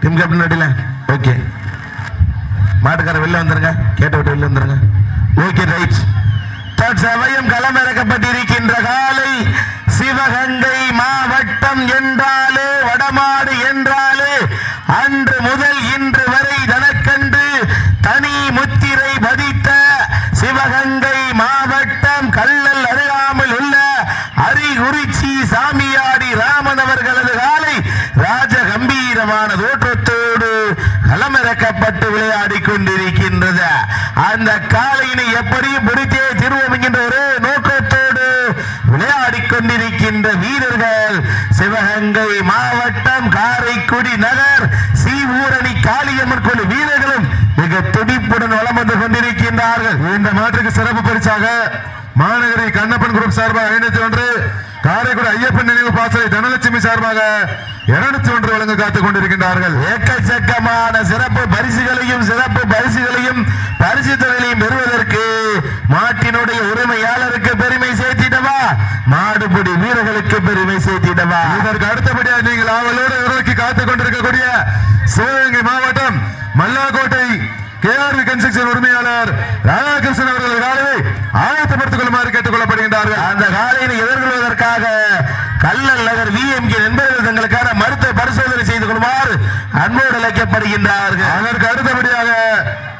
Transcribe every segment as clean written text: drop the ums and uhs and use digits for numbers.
Team captain அடியில. Okay, மாட்டுக்கார வெளில வந்துருங்க, கேட்ட விட்டு வெளில வந்துருங்க. Okay right. தற்சமயம் களமிறக்கப்பட்டிருக்கின்ற காலை சிவகங்கை மாவட்டம் என்றாலே வடமாடு என்றாலே அன்று முதல் இன்று வரை தனக்கென்று தனி முத்திரை பதித்த சிவகங்கை மாவட்டம் கள்ளல் அருகாமல் உள்ள அரிகுறிச்சி சாமியாடி ராமன் அவர்களது காலை ராஜ கம்பீரமான தோற்றத்தோடு களமிறக்கப்பட்டு விளையாடி கொண்டிருக்கின்றது. அந்த காலையினை எப்படியும் பிடித்தே திருவோம் என்கின்ற ஒரு நோக்கத்தோடு விளையாடி கொண்டிருக்கின்ற வீரர்கள் சிவகங்கை மாவட்டம் காரைக்குடி நகர் சீவூரணி காளியம்மன் கோயில் வீரர்களும் மிக துடிப்புடன் வலம் வந்து கொண்டிருக்கின்றார்கள். இந்த மாற்றுக்கு சிறப்பு பரிசாக மாநகரி கண்ணப்பன் குரூப் சார்பாக 501, காரைக்குடி ஐயப்பன் நினைவு பாசறை தனலட்சுமி சார்பாக 201 வழங்க காத்துக் கொண்டிருக்கின்றார்கள். எக்கச்சக்கமான சிறப்பு பரிசுகளையும் பரிசு தொகையையும் பெறுவதற்கு மாட்டினுடைய உரிமையாளருக்கு பெருமை சேர்த்திடவா, மாடுபிடி வீரர்களுக்கு பெருமை சேர்த்திடவா. இதற்கு அடுத்தபடியாக நீங்கள் ஆவலோடு உருவாக்கி காத்துக் கொண்டிருக்கக்கூடிய சிவகங்கை மாவட்டம் மல்லாக்கோட்டை KRV கன்ஸ்ட்ரக்ஷன் உரிமையாளர் ராதாகிருஷ்ணன் அவர்கள் காலையை ஆயத்தப்படுத்திக் கொள்ளுமாறு கேட்டுக் கொள்ளப்படுகின்றார்கள். அந்த காலையை எதிர்கொள்வதற்காக கள்ளல் நகர் VMK நண்பர்கள் தங்களுக்கான மருத்துவ பரிசோதனை செய்து கொள்ளுமாறு அன்போடு அழைக்கப்படுகின்றார்கள். அதற்கு அடுத்தபடியாக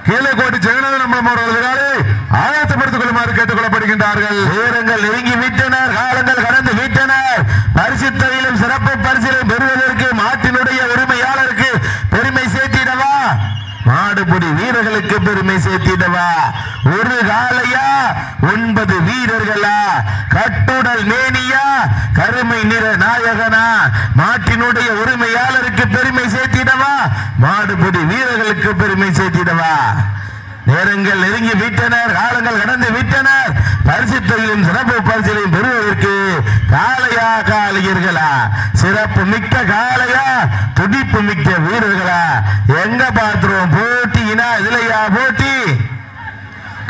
கீழக்கோட்டை ஜெகநாதன் அவர்கள் காலையை ஆயத்தப்படுத்திக் கொள்ளுமாறு கேட்டுக் கொள்ளப்படுகின்றார்கள். வீரங்கள் நெருங்கி விட்டனர், காலங்கள் கடந்து விட்டனர். பரிசு தொகையிலும் சிறப்பு பரிசிலும் பெறுவதற்கு மாட்டினுடைய உரிமையாளருக்கு பெருமை சேர்த்திடவா, மாடுபிடி வீரர்களுக்கு பெருமை சேர்த்திடவா. ஒரு காலையா 9 வீரர்களா, கட்டுடல் மேனியா, கருமை நிற நாயகனா, மாட்டினுடைய உரிமையாளருக்கு பெருமை சேர்த்திடவா, மாடுபிடி வீரர்களுக்கு பெருமை சேர்த்திடவா. நேரங்கள் நெருங்கி விட்டனர், காலங்கள் கடந்து விட்டனர். பரிசு தொகையிலும் சிறப்பு பரிசிலையும் பெறுவதற்கு காளையா காளையர்களா, சிறப்பு மிக்க காளையா, துடிப்பு மிக்க வீரர்களா, எங்க பாத்துருவோம் போட்டினா இதுலையா போட்டி.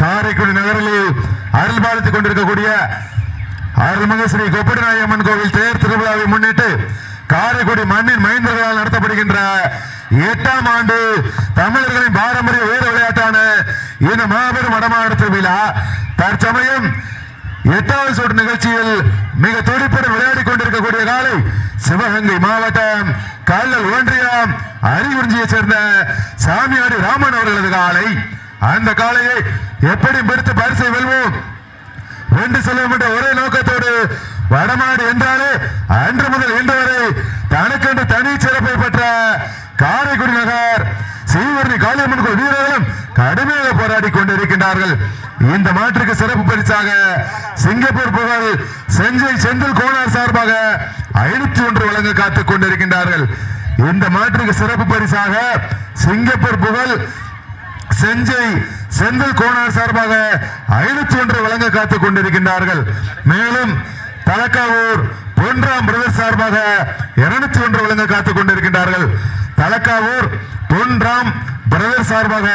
காரைக்குடி நகரில் அருள் பாலித்துக் கொண்டிருக்கக்கூடிய அருள்மிகு ஸ்ரீ கொப்படிநாயம்மன் கோவில் தேர் திருவிழாவை முன்னிட்டு காரைக்குடி மண்ணின் மைந்தர்களால் நடத்தப்படுகின்ற 8ஆம் ஆண்டு தமிழர்களின் பாரம்பரிய வீர விளையாட்டான இந்த மாபெரும் வடமாடு திருவிழா தற்சமயம் 8வது சுற்று நிகழ்ச்சியில் மிக துடிப்புடன் விளையாடி கொண்டிருக்கக்கூடிய காலை சிவகங்கை மாவட்டம் கள்ளல் ஒன்றியம் அரிகுறிச்சியை சேர்ந்த சாமியாடி ராமன் அவர்களது காலை. அந்த காலையை எப்படி பிடித்து பரிசை வெல்வோம் என்று சொல்ல ஒரே நோக்கத்தோடு வடமாடு என்றாலே அன்று முதல் இன்று வரை தனக்கென்று தனி சிறப்பை பெற்ற காரைக்குடி நகர் சீவரணி காளியம்மன் கோயில் வீரர்களும் கடுமையாக போராடி கொண்டிருக்கின்றார்கள். இந்த மாற்றுக்கு சிறப்பு பரிசாக சிங்கப்பூர் புகழ் செஞ்சை செந்தில் கோனார் சார்பாக 501 வழங்க காத்துக் கொண்டிருக்கின்றார்கள். இந்த மாற்றுக்கு சிறப்பு பரிசாக சிங்கப்பூர் புகழ் செஞ்சை செந்தில் கோனார் சார்பாக 501 வழங்க காத்துக் கொண்டிருக்கின்றார்கள். மேலும் தலக்காவூர் பொன்ராம் பிரதர் சார்பாக 201 வழங்க காத்துக் கொண்டிருக்கின்றார்கள். தலக்காவூர் பொன்ராம் பிரதர் சார்பாக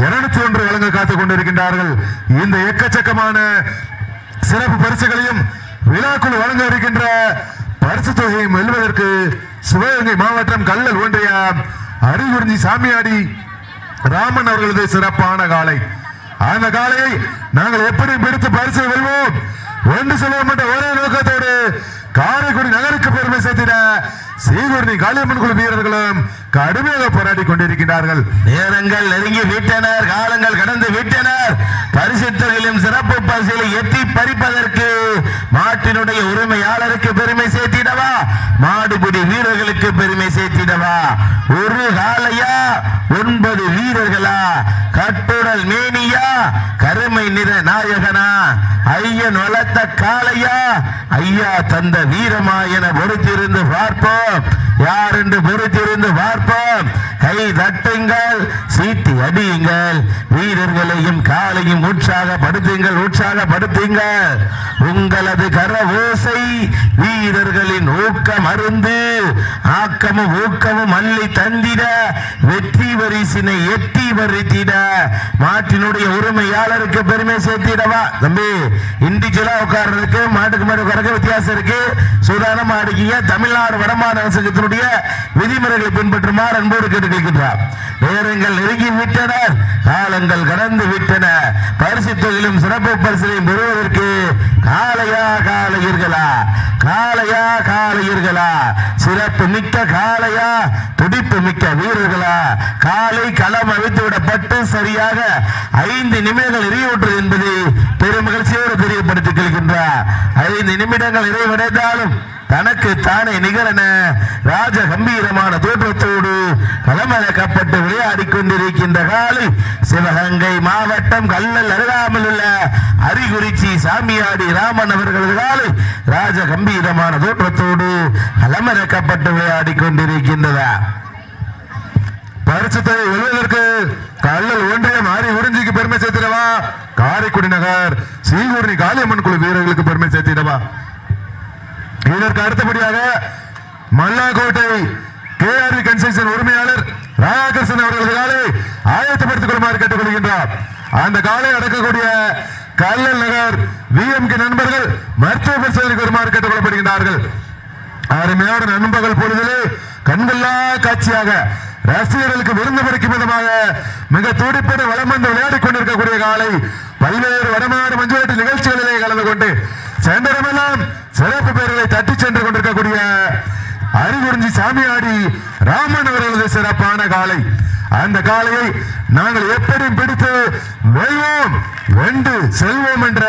201 வழங்க காத்துக் கொண்டிருக்கின்றார்கள். இந்த எக்கச்சக்கமான சிறப்பு பரிசுகளையும் விழாக்குள் வழங்க இருக்கின்ற பரிசு தொகையை வெல்வதற்கு சிவகங்கை மாவட்டம் கள்ளல் ஒன்றியம் அரிகுறிச்சி சாமியாடி ராமன் அவர்களது சிறப்பான காலை. அந்த காலையை நாங்கள் எப்படி பிடித்து பரிசை வெல்வோம் என்று சொல்ல ஒரே நோக்கத்தோடு காரைக்குடி நகருக்கு பெருமை சேர்த்திட சீவரணி காளியம்மன் குழு வீரர்களும் கடுமையாக போராடி கொண்டிருக்கிறார்கள். நேரங்கள் நெருங்கி விட்டனர், காலங்கள் கடந்து விட்டனர். பரிசுத்தொகையிலும் சிறப்பு பரிசுகளை எட்டி பறிப்பதற்கு மாட்டினுடைய உரிமையாளருக்கு பெருமை சேர்த்திடவா, மாடுபிடி வீரர்களுக்கு பெருமை சேர்த்திடவா. ஒரு காலையா 9 வீரர்களா, கட்டுடல் மேனியா, கருமை நிற நாயகனா, ஐயன் வளர்த்த காளையா, ஐயா தந்த வீரமா என பொறுத்திருந்து பார்ப்போம். யார் என்று பொறுத்திருந்து பார்ப்போம். கை தட்டுங்கள், சீட்டி அடியுங்கள், வீரர்களையும் காலையும் உற்சாகப்படுத்துங்கள். உங்களது கர ஓசை வீரர்களின் ஊக்கம் அருந்து ஆக்கமும் ஊக்கமும் அள்ளி தந்திட வெற்றி வரிசினை எட்டி வரித்திட மாட்டினுடைய உரிமையாளருக்கு பெருமை சேர்த்திடவா. தம்பி இண்டிவிஜுவலா உட்கார்றதுக்கு மாட்டுக்கு மாடு உட்கார்றதுக்கு வித்தியாசம் இருக்கு. சுதாரணமா அடிக்கீங்க. தமிழ்நாடு வடமாடு மாணவ சங்கத்தினுடைய விதிமுறைகளை பின்பற்றுமாறு அன்போடு கேட்டுக்கொள்கின்றார். நேரங்கள் நெருங்கி விட்டன, காலங்கள் கடந்து விட்டன. பரிசு தொகையிலும் சிறப்பு பரிசையும் பெறுவதற்கு காளையா காளையர்களா, காளையா காளையர்களா, சிறப்பு மிக்க காளையா, துடிப்பு மிக்க வீரர்களா? காலை களம் அவிழ்த்து விடப்பட்டு சரியாக 5 நிமிடங்கள் நிறைவுற்றது என்பதை பெருமகிழ்ச்சியோடு தெரியப்படுத்திக் கொள்கின்றார். 5 நிமிடங்கள் நிறைவடைந்தாலும் தனக்கு தானே நிகரென ராஜ கம்பீரமான தோற்றத்தோடு களமிறக்கப்பட்டு விளையாடி கொண்டிருக்கின்ற காலை சிவகங்கை மாவட்டம் கல்லல் அருகாமல் உள்ள அரிகுறிச்சி சாமியாடி ராமன் அவர்களது காலை ராஜ கம்பீரமான தோற்றத்தோடு களமிறக்கப்பட்டு விளையாடி கொண்டிருக்கின்றதா. பரிசுத்தை வெல்வதற்கு கல்லல் ஒன்றியம் ஆரி உறிஞ்சிக்கு பெருமை சேர்த்திடவா, காரைக்குடி நகர் சீகூர்ணி காளியம்மன் குழு வீரர்களுக்கு பெருமை சேர்த்திடவா. இதற்கு அடுத்தபடியாக மல்லாக்கோட்டை KRV கன்ஸ்ட்ரக்ஷன் உரிமையாளர் ராதாகிருஷ்ணன் அவர்களது காலை ஆயத்தப்படுத்திக் கொள்ளுமாறு கேட்டுக்கொள்கின்றார். அந்த காலை அடக்கக்கூடிய கல்லல் நகர் VMK நண்பர்கள் மருத்துவ பரிசோதனைக்கு வருமாறு கேட்டுக் கொள்ளப்படுகின்றார்கள். அருமையான நண்பர்கள் பொழுதிலே கண்கொள்ளா காட்சியாக ரசிகர்களுக்கு விருந்து படைக்கும் விதமாக மிக துடிப்பட வளம் வந்து விளையாடிக் கொண்டிருக்கக்கூடிய காலை பல்வேறு வடமாறு மஞ்சுவெட்டு நிகழ்ச்சிகளிலே கலந்து கொண்டு சென்றமெல்லாம் சிறப்பு பெயர்களை தட்டி சென்று கொண்டிருக்கக்கூடிய அரிகுறிஞ்சி சாமியாடி ராமன் அவர்களது சிறப்பான காலை. அந்த காலையை நாங்கள் எப்படி பிடித்து வெல்வோம், வென்று செல்வோம் என்ற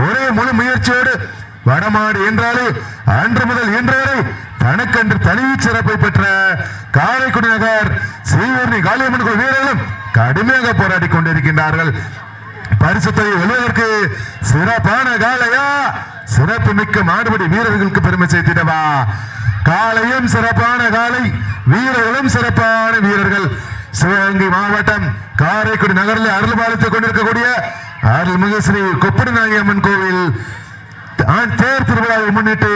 ஒரே முழு முயற்சியோடு வடமாடு என்றாலே அன்று முதல் இன்று வரை தனக்கென்று தனி சிறப்பை பெற்ற காரைக்குடி நகர் ஸ்ரீவர்ணி காளியம்மன் கோவில் வீரர்களும் கடுமையாக போராடி கொண்டிருக்கின்றார்கள். பரிசுத்தை வெல்வதற்கு சிறப்பான காளையா, சிறப்பு மிக்க மாடுபடி வீரர்களுக்கு பெருமை சேர்த்திடவா. காளையும் சிறப்பான காளை, வீரர்களும் சிறப்பான வீரர்கள். சிவகங்கை மாவட்டம் காரைக்குடி நகரில் அருள் பாலித்துக் கொண்டிருக்கக்கூடிய அருள்மிகு ஸ்ரீ கொப்படி நாயம்மன் கோவில் தேர் திருவிழாவை முன்னிட்டு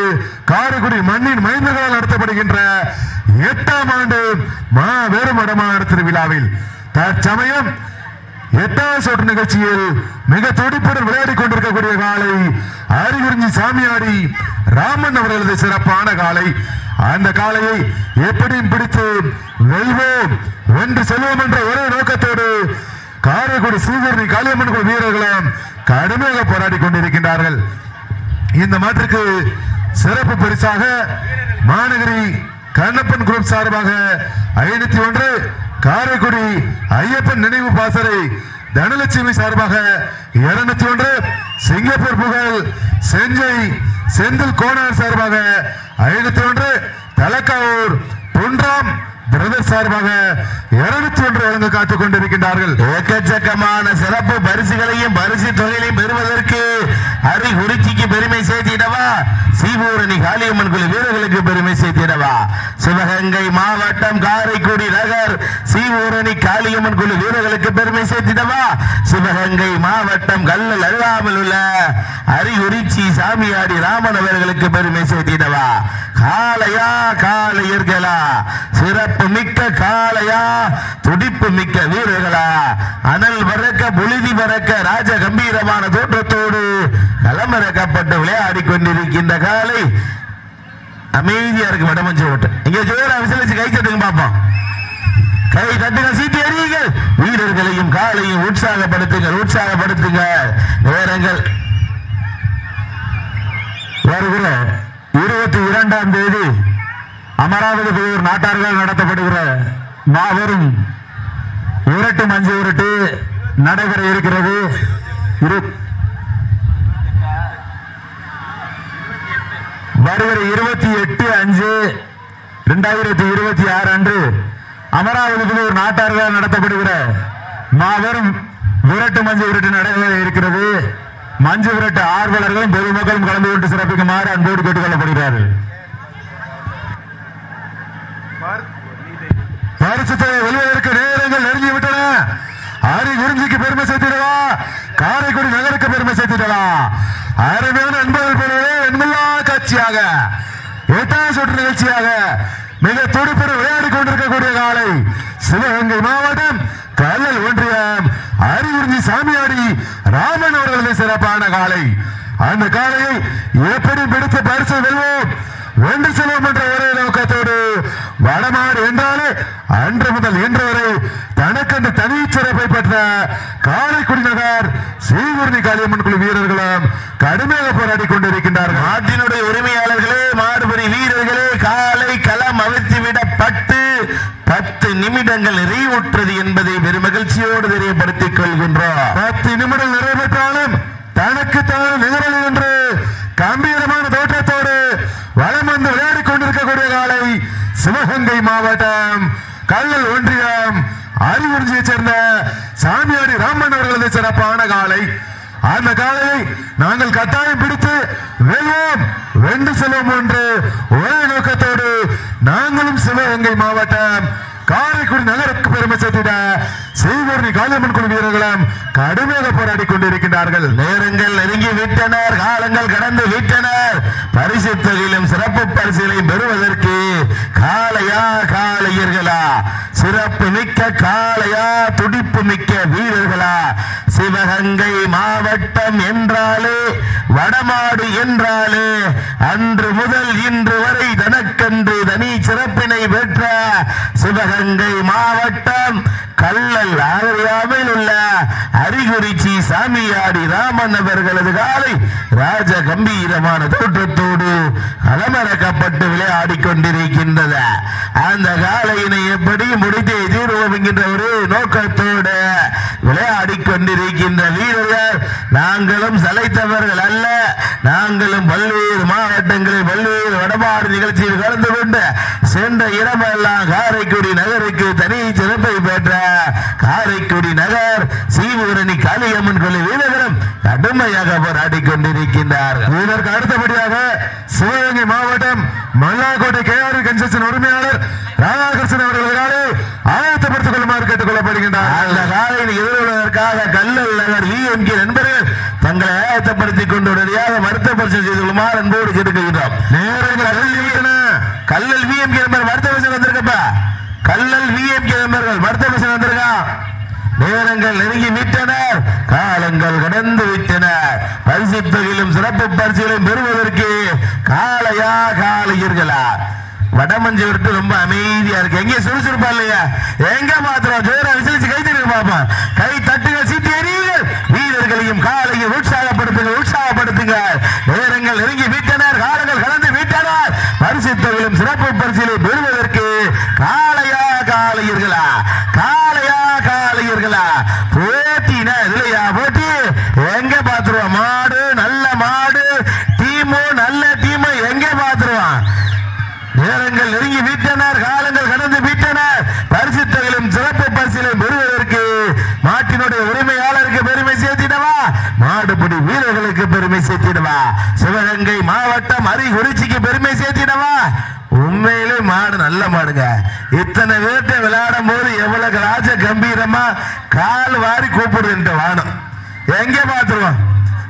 காரைக்குடி மண்ணின் மைந்தர்களால் நடத்தப்படுகின்ற 8ஆம் ஆண்டு மாபெரும் வடமாடு திருவிழாவில் தற்சமயம் 8வது சுற்று நிகழ்ச்சியில் மிக துடிப்புடன் விளையாடி கொண்டிருக்கக்கூடிய காலை அரிகுறிஞ்சி சாமியாடி ராமன் அவர்களது சிறப்பான காலை. அந்த காலையை எப்படியும் பிடித்து வெல்வோம், வென்று செல்வோம் என்ற ஒரே நோக்கத்தோடு காரைக்குடி ஸ்ரீவர்ணி காளியம்மன் கோவில் வீரர்களும் கடுமையாக போராடி கொண்டிருக்கின்றார்கள். இந்த மாற்றுக்கு சிறப்பு பரிசாக மாநகரி கண்ணப்பன் குரூப் சார்பாக 501 காரைக்குடி ஐயப்பன் நினைவு பாசறை தனலட்சுமி சார்பாக 201 சிங்கப்பூர் புகழ் செஞ்சை செந்தில் கோனார் சார்பாக 501 தலக்காவூர் பொன்ராம் பிரதர் சார்பாக 201 வழங்க காத்துக் கொண்டிருக்கின்றார்கள். எக்கச்சக்கமான சிறப்பு பரிசுகளையும் பரிசு தொகையையும் பெறுவதற்கு அரிகுறிச்சிக்கு பெருமை சேர்த்திடவா, சீபூரணி காளியம்மன் குழு வீரர்களுக்கு பெருமை சேர்த்திடவா. சிவகங்கை மாவட்டம் காரைக்குடி நகர் சீபூரணி காளியம்மன் குழு வீரர்களுக்கு பெருமை சேர்த்திடவா. சிவகங்கை மாவட்டம் கல்லல் அருகாமல் உள்ள அரிகுறிச்சி சாமியாடி ராமன் அவர்களுக்கு பெருமை சேர்த்திடவா. காளையா காளையர்களா, சிறப்பு மிக்க காளையா, துடிப்பு மிக்க வீரர்களா, அனல் பறக்க புழுதி பறக்க ராஜ கம்பீரமான தோற்றத்தோடு களமிறக்கப்பட்டு விளையாடி கொண்டிருக்கின்ற காலை அமைதியா இருக்கு. வடமஞ்சு ஓட்டு இங்க ஜோரா விசிலிச்சு கை தட்டுங்க பாப்போம், கை தட்டுங்க, சீட்டி அறியுங்கள். வீரர்களையும் காலையும் உற்சாகப்படுத்துங்கள், உற்சாகப்படுத்துங்க. நேரங்கள் வருகிற 22ஆம் தேதி அமராவதி புதூர் நாட்டார்கள் நடத்தப்படுகிற மாபெரும் உரட்டு மஞ்சு உரட்டு நடைபெற இருக்கிறது. வருகிற 28/5/2026 அன்று அமராவதி புதூர் நாட்டார்கள் நடத்தப்படுகிற மாபெரும் விரட்டு மஞ்சு விரட்டு நடைபெற இருக்கிறது. மஞ்சு விரட்டு ஆர்வலர்களும் பொதுமக்களும் கலந்து கொண்டு சிறப்பிக்குமாறு அன்போடு கேட்டுக் கொள்ளப்படுகிறார்கள். பரிசுத்தை வெல்வதற்கு நேரங்கள் நெருங்கிவிட்டன. அரிகுறிஞ்சிக்கு பெருமை சேர்த்திடவா, காரைக்குடி நகருக்கு பெருமை சேர்த்திடவா. அருமையான அன்பர்கள் பெறுவதே எண்ணில்லா காட்சியாக 8வது சுற்று நிகழ்ச்சியாக மிக துடிப்புடன் விளையாடி கொண்டிருக்கக்கூடிய காலை சிவகங்கை மாவட்டம் கல்லல் ஒன்றியம் அரிகுறிஞ்சி சாமியாடி ராமன் அவர்களது சிறப்பான காலை. அந்த காலையை எப்படி பிடித்து பரிசு வெல்வோம், வென்று செல்வோம் என்ற ஒரே நோக்கத்தோடு வடமாடு என்றாலே அன்று முதல் இன்று வரை தனக்கென்று தனிச்சிறப்பை பெற்ற காரைக்குடி நகர் ஸ்ரீகுருதி காளியம்மன் குழு வீரர்களும் கடுமையாக போராடி கொண்டிருக்கின்றார்கள். நாட்டினுடைய உரிமையாளர்களே, மாடுபடி வீரர்களே, காலை களம் அவிழ்த்துவிடப்பட்டு 10 நிமிடங்கள் நிறைவுற்றது என்பதை பெருமகிழ்ச்சியோடு தெரியப்படுத்திக் கொள்கின்றோம். 10 நிமிடம் நிறைவேற்றாலும் தனக்கு தான் நிகழல் என்று கம்பீரமான தோற்றத்தோடு வளம் வந்து விளையாடி கொண்டிருக்கக்கூடிய காலை சிவகங்கை மாவட்டம் கல்லல் ஒன்றியம் அறிவுறுதியை சேர்ந்த சாமியாடி ராமன் அவர்களது சிறப்பான காலை. அந்த காலையை நாங்கள் கட்டாயம் பிடித்து வெல்வோம், வென்று செல்வோம் என்று ஒரே நோக்கத்தோடு நாங்களும் சிவகங்கை மாவட்டம் காரைக்குடி நகருக்கு பெருமை சேர்த்திட ஸ்ரீகுருதி காளியம்மன் குழு வீரர்களும் கடுமையாக போராடி கொண்டிருக்கின்றார்கள். நேரங்கள் நெருங்கி விட்டனர், காலங்கள் கடந்து விட்டனர். பரிசு தொகையிலும் சிறப்பு பரிசுகளையும் பெறுவதற்கு காளையா காளையர்களா, சிறப்பு மிக்க காளையா, துடிப்பு மிக்க வீரர்களா? சிவகங்கை மாவட்டம் என்றாலே, வடமாடு என்றாலே, அன்று முதல் இன்று வரை தனக்கென்று தனி சிறப்பினை பெற்ற சிவகங்கை மாவட்டம் கல்லல் ஆரியாவில் உள்ள அரிகுறிச்சி சாமியாடி ராமன் அவர்களது காலை ராஜ கம்பீரமான தோற்றத்தோடு களமிறக்கப்பட்டு விளையாடி கொண்டிருக்கின்றது. அந்த காலையினை எப்படி முடித்தே தீர்வோம் என்கின்ற ஒரு நோக்கத்தோடு விளையாடி கொண்டிருக்கின்ற வீரர்கள் நாங்களும் சளைத்தவர்கள் அல்ல. நாங்களும் பல்வேறு மாவட்டங்களில் பல்வேறு வடமாடு நிகழ்ச்சியில் கலந்து கொண்டு சென்ற இடமெல்லாம் காரைக்குடி நகருக்கு தனி சிறப்பை பெற்ற காரைக்குடி நகர் ஸ்ரீகுருதி காளியம்மன் குழு வீரர்களும் கடுமையாக போராடி கொண்டிருக்கின்றார்கள். இதற்கு அடுத்தபடியாக சிவகங்கை மாவட்டம் மல்லாக்கோட்டை KR கன்ஸ்ட்ரக்ஷன் உரிமையாளர் ராதாகிருஷ்ணன் அவர்களுக்காக ஆயத்தப்படுத்திக் கொள்ளுமாறு கேட்டுக் கொள்ளப்படுகின்றார். அந்த காலையில் எதிர்கொள்வதற்காக கல்லல் நகர் VMK நண்பர்கள் தங்களை ஆயத்தப்படுத்திக் கொண்டு உடனடியாக மருத்துவ பரிசோதனை செய்து கொள்ளுமாறு அன்போடு கேட்டுக்கொள்கிறோம். கல்லல் VMK நண்பர் மருத்துவ பரிசோதனை வந்திருக்கப்பா, கல்லல் VMK நண்பர்கள் மருத்துவ பரிசோதனை வந்திருக்கா. நேரங்கள் நெருங்கி விட்டனர், காலங்கள் கடந்து விட்டனர். பரிசு தொகையிலும் சிறப்பு பரிசுகளையும் பெறுவதற்கு காளையா காளையர்களா? வடமஞ்சு விட்டு ரொம்ப அமைதியா இருக்கு. எங்க சுறுசுறுப்பா இல்லையா? எங்க மாத்திரம் ஜோரா விசிலிச்சு கை தட்டுங்க பாப்பா. கை தட்டுங்கள், சீட்டி எறியுங்கள். வீரர்களையும் காலையும் உற்சாகப்படுத்துங்கள், உற்சாகப்படுத்துங்கள். நேரங்கள் நெருங்கி விட்டனர், காலங்கள் கடந்து விட்டனர். பரிசு தொகையிலும் சிறப்பு பரிசுகளை பெறுவதற்கு காளையா காளையர்களா? காளையா காளையர்களா? போட்டினா இல்லையா? போட்டி எங்க பாத்துருவோம்? மாடு நல்ல மாடு, டீமு நல்ல டீமு எங்க பாத்துருவான்? நேரங்கள் நெருங்கி விட்டனர், காலங்கள் கடந்து விட்டனர். பரிசு தொகையிலும் சிறப்பு பரிசுகளையும் பெறுவதற்கு மாட்டினுடைய உரிமையாளருக்கு பெருமை சேர்த்திடவா, மாடுபிடி வீரர்களுக்கு பெருமை சேர்த்திடவா, சிவகங்கை மாவட்டம் அரிகுறிச்சிக்கு பெருமை சேர்த்திடவா? உண்மையிலே மாடு நல்ல மாடுங்க. இத்தனை பேர்ட்ட விளையாடும் போது எவ்வளவு ராஜ கம்பீரமா கால் வாரி கூப்பிடுகின்ற வானம் எங்கே பார்த்துருவோம்.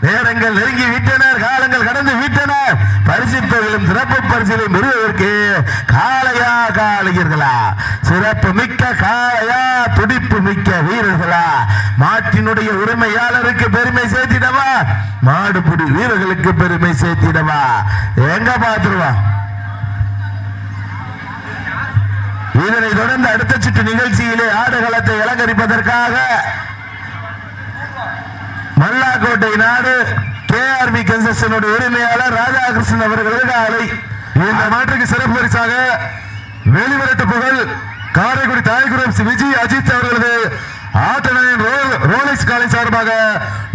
நேரங்கள் நெருங்கி விட்டனர், காலங்கள் கடந்து விட்டனர். பரிசு தொகையிலும் சிறப்பு பரிசுகளையும் பெறுவதற்கு காளையா காளையர்களா? சிறப்பு மிக்க காளையா, துடிப்பு மிக்க வீரர்களா? மாட்டினுடைய உரிமையாளருக்கு பெருமை சேர்த்திடவா, மாடுபிடி வீரர்களுக்கு பெருமை சேர்த்திடவா? எங்க பார்த்துருவா? இதனை தொடர்ந்து அடுத்த சுற்று நிகழ்ச்சியிலே ஆடுகளத்தை அலங்கரிப்பதற்காக மல்லாக்கோட்டை நாடு KRB கன்ஸ்ட்ரக்ஷன் உரிமையாளர் ராதாகிருஷ்ணன் அவர்களது காலை. இந்த மாற்றுக்கு சிறப்பு பரிசாக வெளிவரட்டு புகழ் காரைக்குடி தாய்குரம் விஜய் அஜித் அவர்களது ஆட்டநாயன் ரோலெக்ஸ் காலை சார்பாக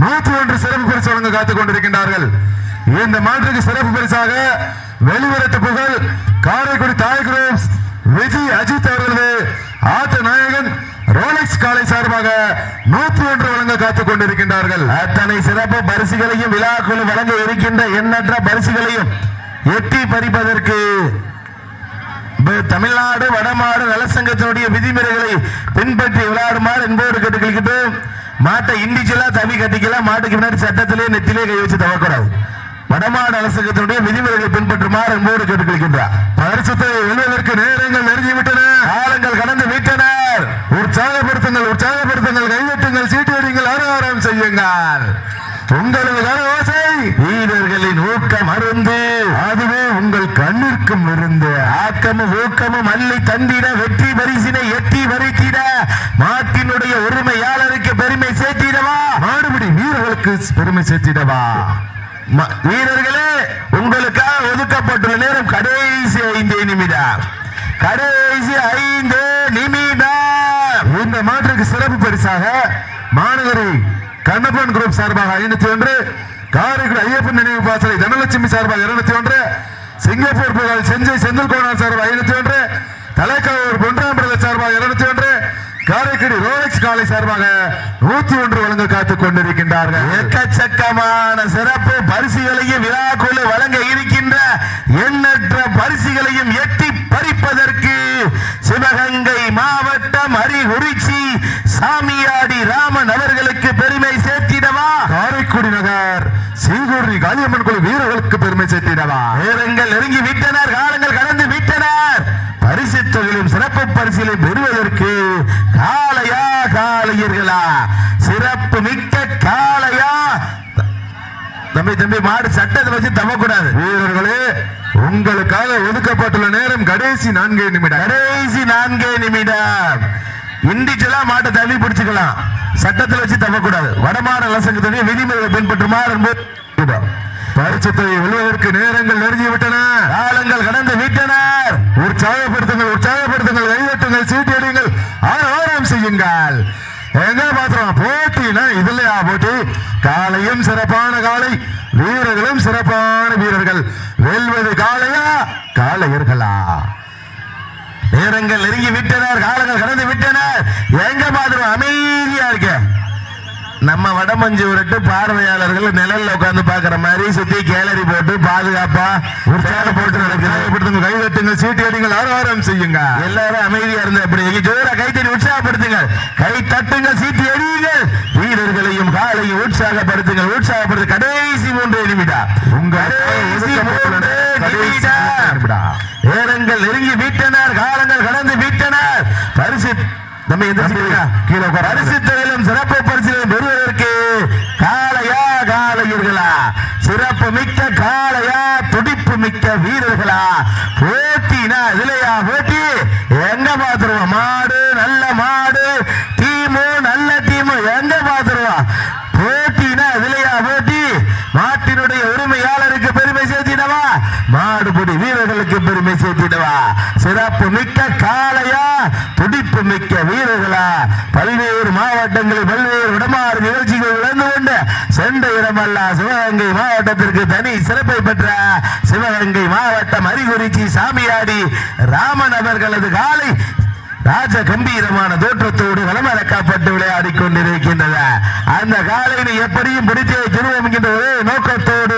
101 சிறப்பு பரிசு வழங்க காத்துக் கொண்டிருக்கின்றார்கள். இந்த மாற்றுக்கு சிறப்பு பரிசாக வெளிவரட்டு புகழ் காரைக்குடி தாய்குரம் விஜய் அஜித் அவர்களது ஆட்ட நாயகன் ரோலெக்ஸ் காலை சார்பாக 101 வழங்க காத்துக் கொண்டிருக்கின்றார்கள். அத்தனை சிறப்பு பரிசுகளையும் விழாக்குழு வழங்க இருக்கின்ற எண்ணற்ற பரிசுகளையும் எட்டி பறிப்பதற்கு தமிழ்நாடு வடமாடு நலசங்கத்தினுடைய விதிமுறைகளை பின்பற்றி விளையாடுமாறு என்போடு கேட்டுக்கொள்கிறோம். மாட்டை இண்டிவிஜுவலா தவி கட்டிக்கலாம், மாட்டுக்கு முன்னாடி சட்டத்திலே நெத்திலே கை வச்சு தவக்கூடாது. வடமாடு நலசங்கத்தினுடைய விதிமுறைகளை பின்பற்றுமாறு என்போடு கேட்டுக்கொள்கின்றார். பரிசுத்தை வெல்வதற்கு நேரங்கள் நெருங்கிவிட்டன, காலங்கள் கடந்து விட்டனர். உற்சாகப்படுத்துங்கள், உற்சாகப்படுத்துங்கள், கைதட்டுங்கள், சீட்டடிங்கள், ஆரவாரம் செய்யுங்கள். உங்களது கரவோசை வீரர்களின் ஊக்கம் அருந்து, அதுவே உங்கள் கண்ணிற்கும் இருந்து ஆக்கமும் ஊக்கமும் அள்ளி தந்திட வெற்றி பரிசினை எட்டி வரித்திட மாட்டினுடைய உரிமையாளருக்கு பெருமை சேர்த்திடவா, மாடுபிடி வீரர்களுக்கு பெருமை சேர்த்திடவா. வீரர்களே, உங்களுக்காக ஒதுக்கப்பட்டுள்ள நேரம் கடைசி 5 நிமிடம். கடைசி 5 நிமிடம். இந்த மாற்றுக்கு சிறப்பு பரிசாக மாநகரி கண்ணப்பன் குரூப் சார்பாக 501, காரைக்குடி ஐயப்பன் நினைவு பாசறை தனலட்சுமி சார்பாக 201, சிங்கப்பூர் புகழ் செஞ்சை செந்தில் கோணார் சார்பாக 501, தலைக்காவூர் பொன்றாம்பிரதர் சார்பாக 201, காரைக்குடி ரோலக்ஸ் காலை சார்பாக 101 வழங்க காத்துக் கொண்டிருக்கின்றார்கள். எக்கச்சக்கமான சிறப்பு பரிசுகளையும் விழாக்குழு வழங்க இருக்கின்ற எண்ணற்ற பரிசுகளையும் எட்டி பறிப்பதற்கு சிவகங்கை மாவட்டம் அரிகுறிச்சி சாமியாடி ராமன் அவர்களுக்கு பெருமை சேர்த்திடவா, காரைக்குடி நகர் சீகூர்ணி காளியம்மன் குழு வீரர்களுக்கு பெருமை சேர்த்திடவா. நேரங்கள் நெருங்கி விட்டனர், காலங்கள் கடந்து விட்டனர். பரிசு தொகையிலும் சிறப்பு பரிசிலை பெறுவதற்கு காளையா காளையர்களா, சிறப்பு மிக்க காளையா. தம்பி மாடு சட்டத்தை வச்சு தவக்கூடாது. வீரர்களே, உங்களுக்காக ஒதுக்கப்பட்டுள்ள நேரம் கடைசி 4 நிமிடம். கடைசி 4 நிமிடம். இண்டிவிஜுவலா மாட்டை தள்ளி பிடிச்சுக்கலாம், சட்டத்தில் வச்சு தவக்கூடாது. வடமாட லசங்கத்துடைய விதிமுறைகளை பின்பற்றுமாறு பரிசுத்தை வெல்வதற்கு நேரங்கள் நெருங்கிவிட்டன, காலங்கள் கடந்து விட்டனர். உற்சாகப்படுத்துங்கள், உற்சாகப்படுத்துங்கள், கைதட்டுங்கள், சீட்டியடிங்கள், ஆரவாரம் செய்யுங்கள். எங்க பாத்திரம் போட்டினா இதுலயா போட்டி? காலையும் சிறப்பான காலை, வீரர்களும் சிறப்பான வீரர்கள். வெல்வது காளையா காளையர்களா? நேரங்கள் நெருங்கி விட்டனர், காலங்கள் கடந்து விட்டனர். எங்க பாத்திரம் அமைதியா இருக்க. நம்ம வடமஞ்சு விட்டு பார்வையாளர்கள் நிழல்ல உட்கார்ந்து பாக்குற மாதிரி சுத்தி கேலரி போட்டு பாதுகாப்பா உற்சாகம் போட்டு நடக்குது. கைதட்டுங்கள், சீட்டியடிங்கள், ஆரவாரம் செய்யுங்க. எல்லாரும் அமைதியா இருந்த எப்படி ஜோரா கைத்தறி உற்சாகப்படுத்துங்கள், கை தட்டுங்கள், சீட்டி எறியுங்கள். வீரர்களையும் காலையும் உற்சாகப்படுத்துங்கள், உற்சாகப்படுத்து. கடைசி 3 நிமிடம். நேரங்கள் நெருங்கி விட்டனர், காலங்கள் கடந்து விட்டனர். பரிசு நம்ம பரிசு தொகையிலும் சிறப்பு பரிசிலும் பெறுவதற்கு காளையா காளையர்களா, சிறப்பு மிக்க காளையா, துடிப்பு மிக்க வீரர்களா? போட்டினா இதுலையா போட்டி? எங்க பாத்துருவோம்? மாடு நல்ல மாடு, டீமு நல்ல டீமு, எங்க பாத்துருவோம்? போட்டினா இதுலையா போட்டி? மாட்டினுடைய உரிமையாளருக்கு பெருமை சேர்த்திடவா, மாடுபிடி வீரர்களுக்கு பெருமை சேர்த்திடவா? சிறப்பு மிக்க காளையா, துடிப்பு மிக்க வீரர்களா? பல்வேறு மாவட்டங்களில் பல்வேறு இடமாறு நிகழ்ச்சிகள் விளந்து கொண்டு சென்ற இடமல்ல சிவகங்கை மாவட்டத்திற்கு தனி சிறப்பை பெற்ற சிவகங்கை மாவட்டம் அரிகுறிச்சி சாமியாடி ராமன் அவர்களது காலை ராஜ கம்பீரமான தோற்றத்தோடு களமிறக்கப்பட்டு விளையாடி கொண்டிருக்கின்றது. அந்த காலையை எப்படியும் பிடித்தே திருவோம் என்கின்ற ஒரே நோக்கத்தோடு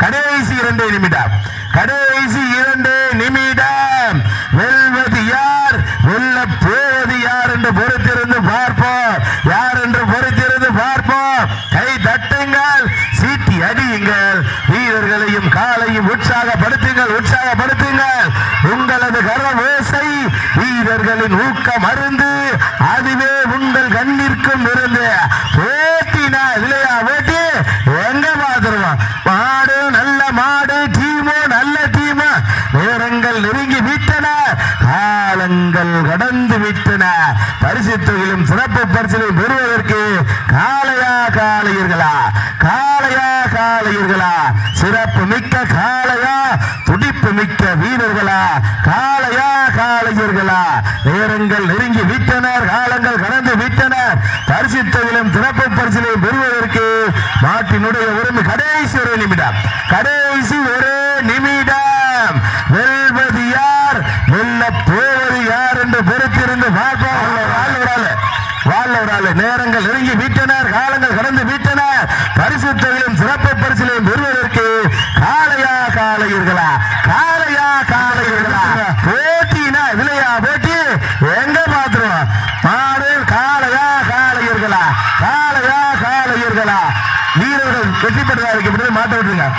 கடைசி 2 நிமிடம். கடைசி 2 நிமிடம். வெல்வது யார், வெல்ல போவது யார் என்று பொறுத்திருந்து பார்ப்போம். யார் என்று பொறுத்திருந்து பார்ப்போம். கை தட்டுங்கள், சீட்டி அடியுங்கள், வீரர்களையும் காலையும் உற்சாகப்படுத்துங்கள், உற்சாகப்படுத்துங்கள். உங்களது கரவோசை வீரர்களின் ஊக்கம் அருந்து, அதுவே உங்கள் கண்ணிற்கும் இருந்து. போட்டினா இல்லையா போட்டி? எங்க பாத்துருவோம்? மாடு நல்ல மாடு, டீமோ நல்ல டீமு. நேரங்கள் நெருங்கி விட்டன, காலங்கள் கடந்து விட்டன. பரிசு தொகையிலும் சிறப்பு பரிசிலும் பெறுவதற்கு காளையா காளையர்களா, காளையா காளையர்களா? சிறப்பு மிக்க காளையா, துடிப்பு மிக்க வீரர்களா? காளையா காளையர்களா? நேரங்கள் நெருங்கி விட்டனர், காலங்கள் கடந்து விட்டனர். பரிசு தொகையிலும் சிறப்பு பரிசிலையும் பெறுவதற்கு மாட்டினுடைய உரிமை கடைசி 1 நிமிடம். கடைசி 1 நிமிடம். வெல்வது யார், வெல்ல போவது யார் என்று பொறுத்திருந்து பார்ப்போம். நேரங்கள் நெருங்கி விட்டனர், காலங்கள் கடந்து விட்டனர். பரிசு தொகையிலும் சிறப்பு பரிசிலையும் பெறுவதற்கு காளையா காளையர்களா, காளையா காளையர்களா? போட்டினா இதுலையா போட்டி? எங்க பாத்துருவோம்? மாடு காளையா காளையர்களா, காளையா காளையர்களா? வீரர்கள் வெற்றி பெற்றதாக மாட்ட விட்டுருங்க.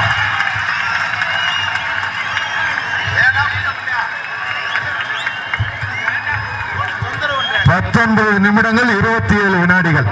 19 நிமிடங்கள் 27 வினாடிகள்.